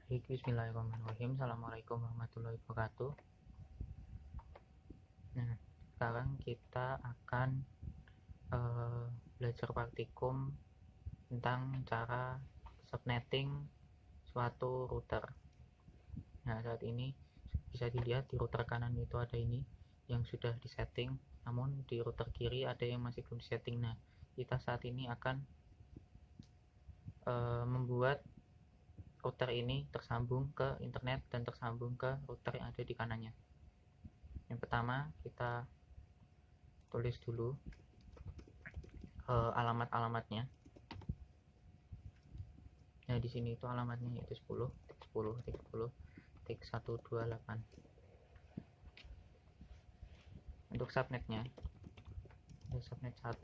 Baik, bismillahirrahmanirrahim. Assalamualaikum warahmatullahi wabarakatuh. Nah, sekarang kita akan belajar praktikum tentang cara subnetting suatu router. Nah, saat ini bisa dilihat di router kanan itu ada ini yang sudah disetting, namun di router kiri ada yang masih belum disetting. Nah, kita saat ini akan membuat router ini tersambung ke internet dan tersambung ke router yang ada di kanannya. Yang pertama, kita tulis dulu alamat-alamatnya. Nah, di sini itu alamatnya yaitu 10.10.10.128. Untuk subnetnya, ada subnet 1,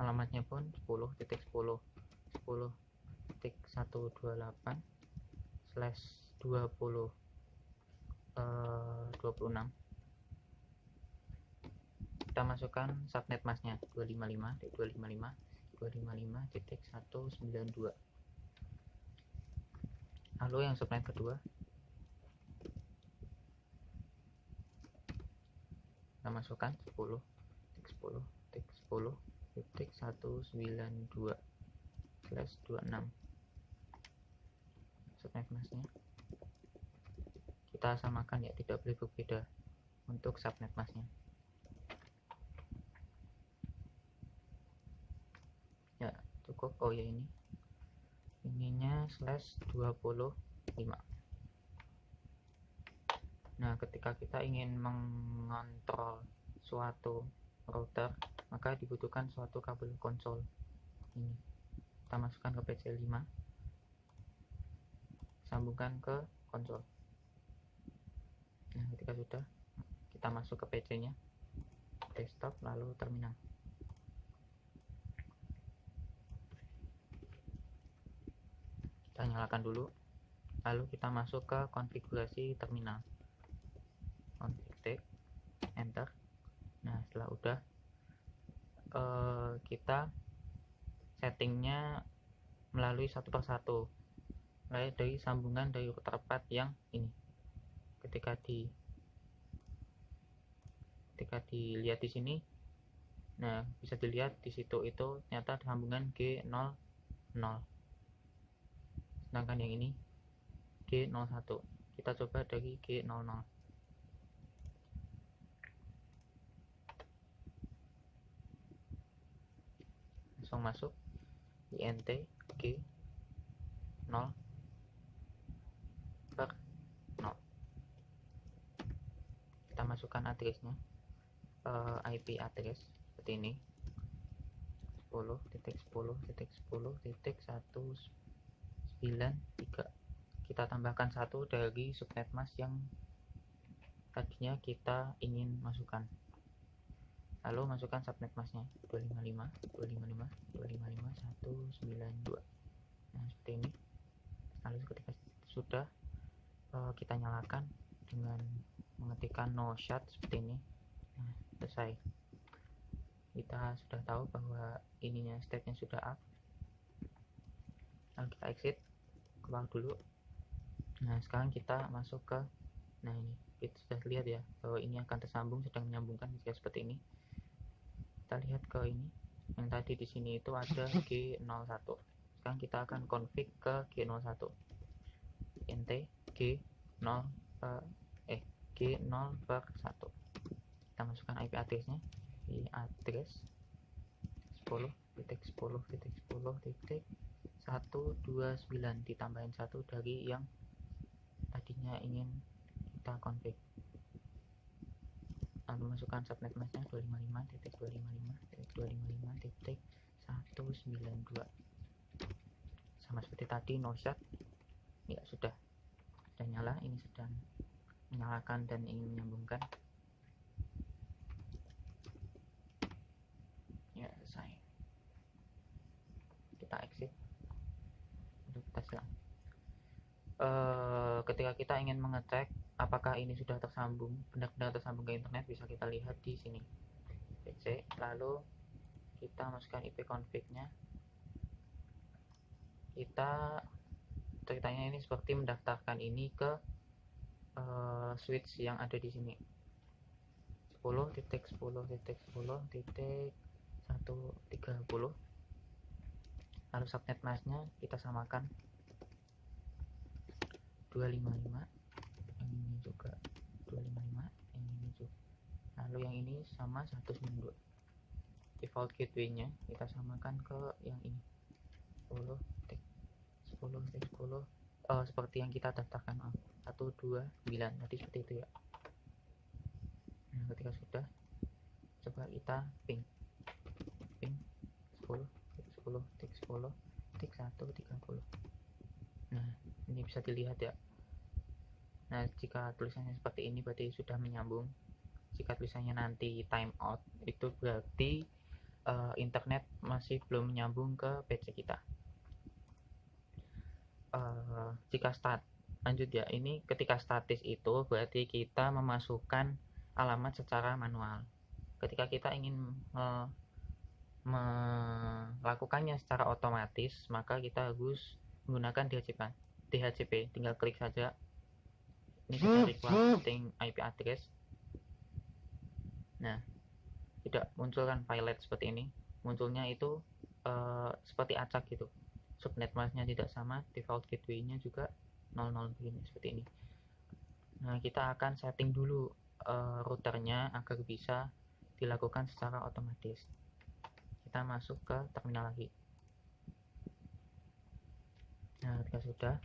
alamatnya pun 10.10.10.128/20 kita masukkan subnet masknya 255.255.192. Lalu yang subnet kedua kita masukkan 10.10.10.192/26. subnet masknya kita samakan ya, tidak boleh berbeda untuk subnet masknya. Ya cukup. Oh ya, ininya /25. Nah, ketika kita ingin mengontrol suatu router, maka dibutuhkan suatu kabel konsol. Ini kita masukkan ke PC5, sambungkan ke konsol. Nah, ketika sudah, kita masuk ke PC-nya, desktop, lalu terminal. Kita nyalakan dulu, lalu kita masuk ke konfigurasi terminal. Config, enter. Nah, setelah udah, kita settingnya melalui satu persatu, mulai dari sambungan dari router 4 yang ini. Ketika dilihat di sini, nah bisa dilihat di situ itu ternyata sambungan G00, sedangkan yang ini G01. Kita coba dari G00. Langsung masuk int G0/0. Kita masukkan addressnya, IP address seperti ini, 10.10.10.193. kita tambahkan 1 dari subnet mask yang tadinya kita ingin masukkan, lalu masukkan subnet masknya 255.255.255.192. Nah, seperti ini. Lalu ketika sudah, kita nyalakan dengan mengetikkan no shut seperti ini. Nah, selesai. Kita sudah tahu bahwa ininya state-nya sudah up. Lalu kita exit, keluar dulu. Nah, sekarang kita masuk ke, nah ini kita sudah lihat ya bahwa ini akan tersambung, sedang menyambungkan jika seperti ini. Kita lihat ke ini, yang tadi di sini itu ada G01. Sekarang kita akan config ke G01. int G0/1. Kita masukkan IP addressnya di address 10.10.10.129, ditambahin 1 dari yang tadinya ingin kita config. Lalu masukkan subnet masknya 255.255.255.192. sama seperti tadi, no shut. Ya sudah nyala. Ini sedang menyalakan dan ingin menyambungkan. Ya, selesai. Kita exit untuk tes ulang. Ketika kita ingin mengecek apakah ini sudah tersambung, benar-benar tersambung ke internet, bisa kita lihat di sini PC, lalu kita masukkan IP config-nya, kita ceritanya ini seperti mendaftarkan ini ke switch yang ada di sini. 10.10.10.130. Lalu subnet masknya kita samakan 255, yang ini juga 255, yang ini juga. Lalu yang ini sama 192. Default gateway-nya kita samakan ke yang ini 10.10.10 seperti yang kita daftarkan 129 tadi, seperti itu ya. Nah, ketika sudah, coba kita ping 10.10.10.130. Nah, ini bisa dilihat ya. Nah, jika tulisannya seperti ini berarti sudah menyambung. Jika tulisannya nanti timeout, itu berarti internet masih belum menyambung ke PC kita. Jika lanjut ya, ini ketika statis itu berarti kita memasukkan alamat secara manual. Ketika kita ingin melakukannya secara otomatis, maka kita harus menggunakan DHCP. Tinggal klik saja, ini kita requesting IP address. Nah, tidak munculkan file seperti ini, munculnya itu seperti acak gitu. Subnet masknya tidak sama, default gateway-nya juga 00 begini, seperti ini. Nah, kita akan setting dulu routernya agar bisa dilakukan secara otomatis. Kita masuk ke terminal lagi. Nah, ketika sudah,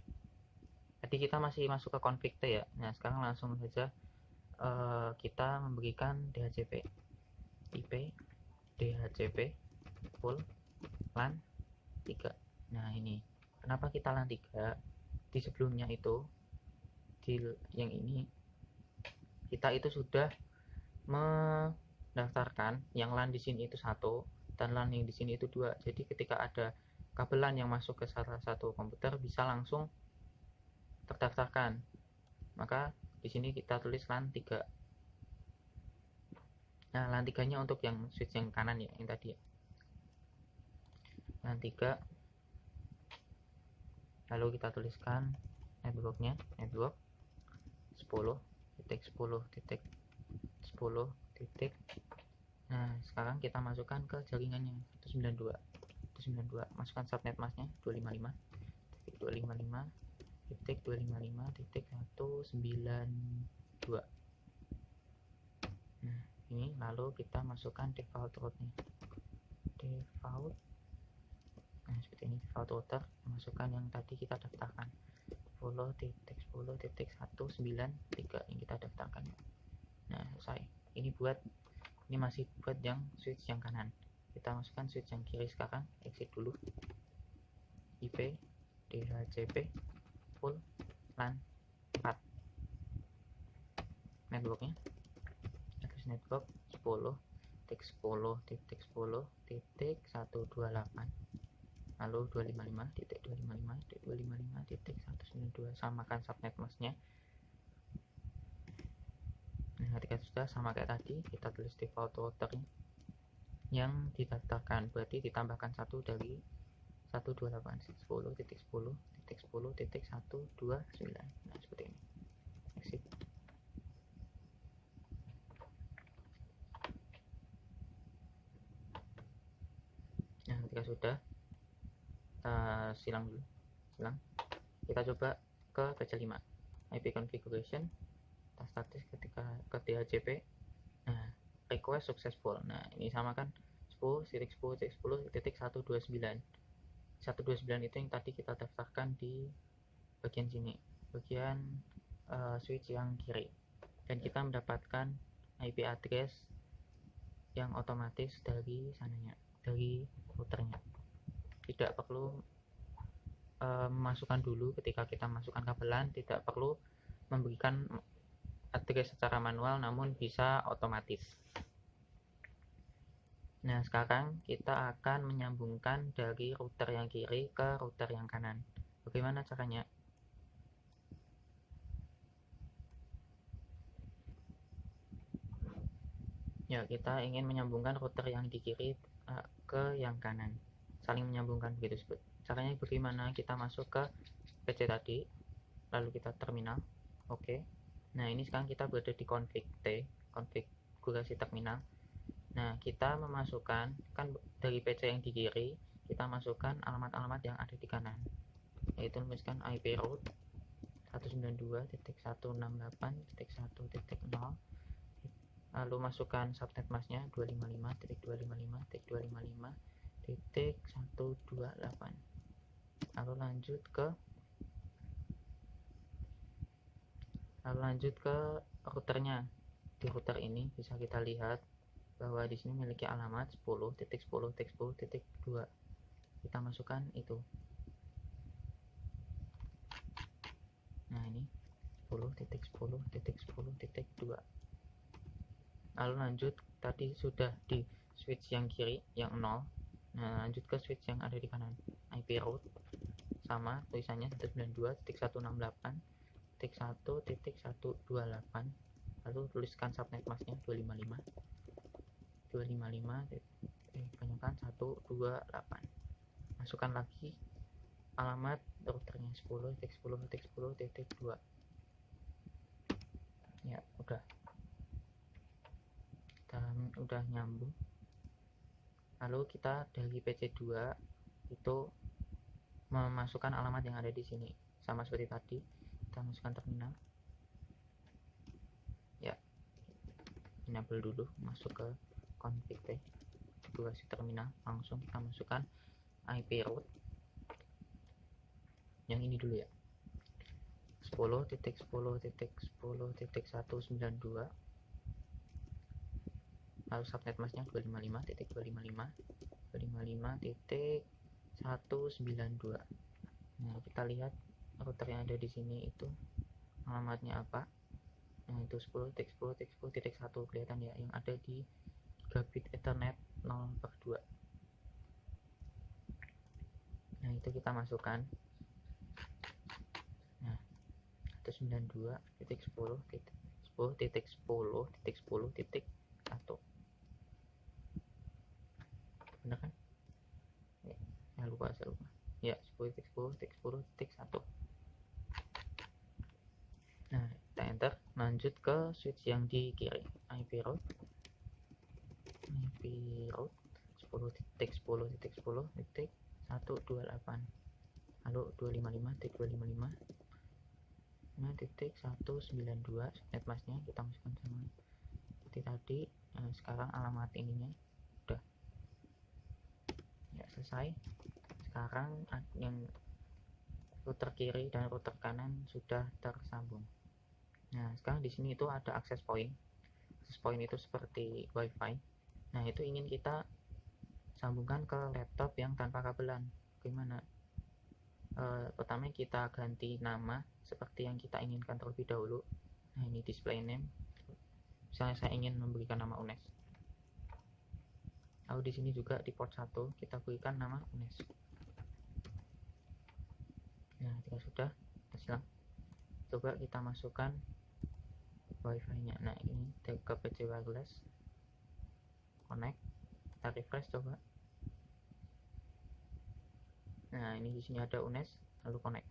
tadi kita masih masuk ke config ya. Nah, sekarang langsung saja kita memberikan DHCP IP DHCP full LAN 3. Nah, ini kenapa kita LAN 3? Di sebelumnya itu, di yang ini, kita itu sudah mendaftarkan yang LAN di sini itu 1 dan LAN yang di sini itu 2. Jadi ketika ada kabelan yang masuk ke salah satu komputer bisa langsung terdaftarkan. Maka di sini kita tulis LAN 3. Nah, LAN 3-nya untuk yang switch yang kanan ya, yang tadi ya. LAN 3. Lalu kita tuliskan networknya, network 10.10.10. Nah, sekarang kita masukkan ke jaringannya 192. Masukkan subnet masknya 255.255.255.192. Nah, ini lalu kita masukkan default router-nya. Nah, seperti ini default router, masukkan yang tadi kita daftarkan 10.10.193 yang kita daftarkan. Nah, selesai. Ini masih buat yang switch yang kanan. Kita masukkan switch yang kiri sekarang, exit dulu. IP DHCP full LAN 4. Networknya address network 10.10.10.128. lalu 255.255.255.192. Samakan subnet masknya. Nah, ketika sudah sama kayak tadi, kita tulis default routernya yang didaftarkan, berarti ditambahkan 1 dari 128.10.10.10.129. Nah, seperti ini. Exit. Nah, ketika sudah, silang dulu. Kita coba ke PC5. IP configuration, status ketika ke DHCP. Nah, request successful. Nah, ini sama kan 10.10.10.129. 129 itu yang tadi kita daftarkan di bagian sini, bagian switch yang kiri, dan kita mendapatkan IP address yang otomatis dari sananya, dari routernya. Tidak perlu memasukkan dulu ketika kita masukkan kabelan, tidak perlu memberikan address secara manual, namun bisa otomatis. Nah, sekarang kita akan menyambungkan dari router yang kiri ke router yang kanan. Bagaimana caranya? Ya, kita ingin menyambungkan router yang di kiri ke yang kanan, saling menyambungkan begitu. Caranya bagaimana? Kita masuk ke PC tadi, lalu kita terminal. Oke. Nah, ini sekarang kita berada di config T, konfigurasi terminal. Nah, kita memasukkan, kan dari PC yang di kiri, kita masukkan alamat-alamat yang ada di kanan, yaitu tuliskan IP route 192.168.1.0, lalu masukkan subnet masknya 255.255.255.128, lalu lanjut ke routernya. Di router ini bisa kita lihat bahwa di sini memiliki alamat 10.10.10.2. Kita masukkan itu. Nah, ini 10.10.10.2. Lalu lanjut, tadi sudah di switch yang kiri yang 0. Nah, lanjut ke switch yang ada di kanan. IP route sama tulisannya 192.168.1.128. Lalu tuliskan subnet masknya 255 128. Masukkan lagi alamat routernya 10.10.10.2. Ya, udah nyambung. Lalu kita dari PC2 itu memasukkan alamat yang ada di sini, sama seperti tadi. Kita masukkan terminal. Ya, enable dulu, masuk ke config konfigurasi terminal, langsung kita masukkan IP route yang ini dulu ya, 10.10.10.192. lalu subnet masknya 255.255.255.192. Nah, kita lihat router yang ada di sini itu alamatnya apa. Nah, itu 10.10.10.1 kelihatan ya, yang ada di gigabit ethernet 0/2. Nah, itu kita masukkan. Nah, 192.10.10.10.10.1. Benar kan? Ya, saya lupa. Ya, 10.10.10.1. Nah, kita enter. Lanjut ke switch yang di kiri, IP route 10.10.10.128, lalu 255.255.192. subnet masknya kita masukkan sama seperti tadi. Nah, sekarang alamat ininya udah ya, selesai. Sekarang yang router kiri dan router kanan sudah tersambung. Nah, sekarang di sini itu ada access point. Access point itu seperti wifi. Nah, itu ingin kita sambungkan ke laptop yang tanpa kabelan. Bagaimana? Pertama kita ganti nama seperti yang kita inginkan terlebih dahulu. Nah, ini display name. Misalnya saya ingin memberikan nama UNES. Lalu di sini juga di port 1 kita berikan nama UNES. Nah, jika sudah, silang. Coba kita masukkan wifi-nya. Nah, ini ke PC wireless, connect, kita refresh coba. Nah, ini di sini ada UNES, lalu connect.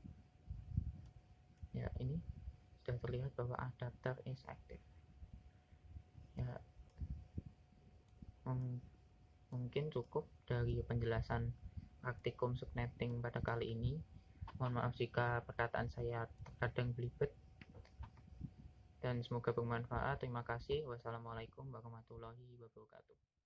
Ya, ini sudah terlihat bahwa adapter is active. Ya, mungkin cukup dari penjelasan praktikum subnetting pada kali ini. Mohon maaf jika perkataan saya terkadang belibet, dan semoga bermanfaat. Terima kasih. Wassalamualaikum warahmatullahi wabarakatuh.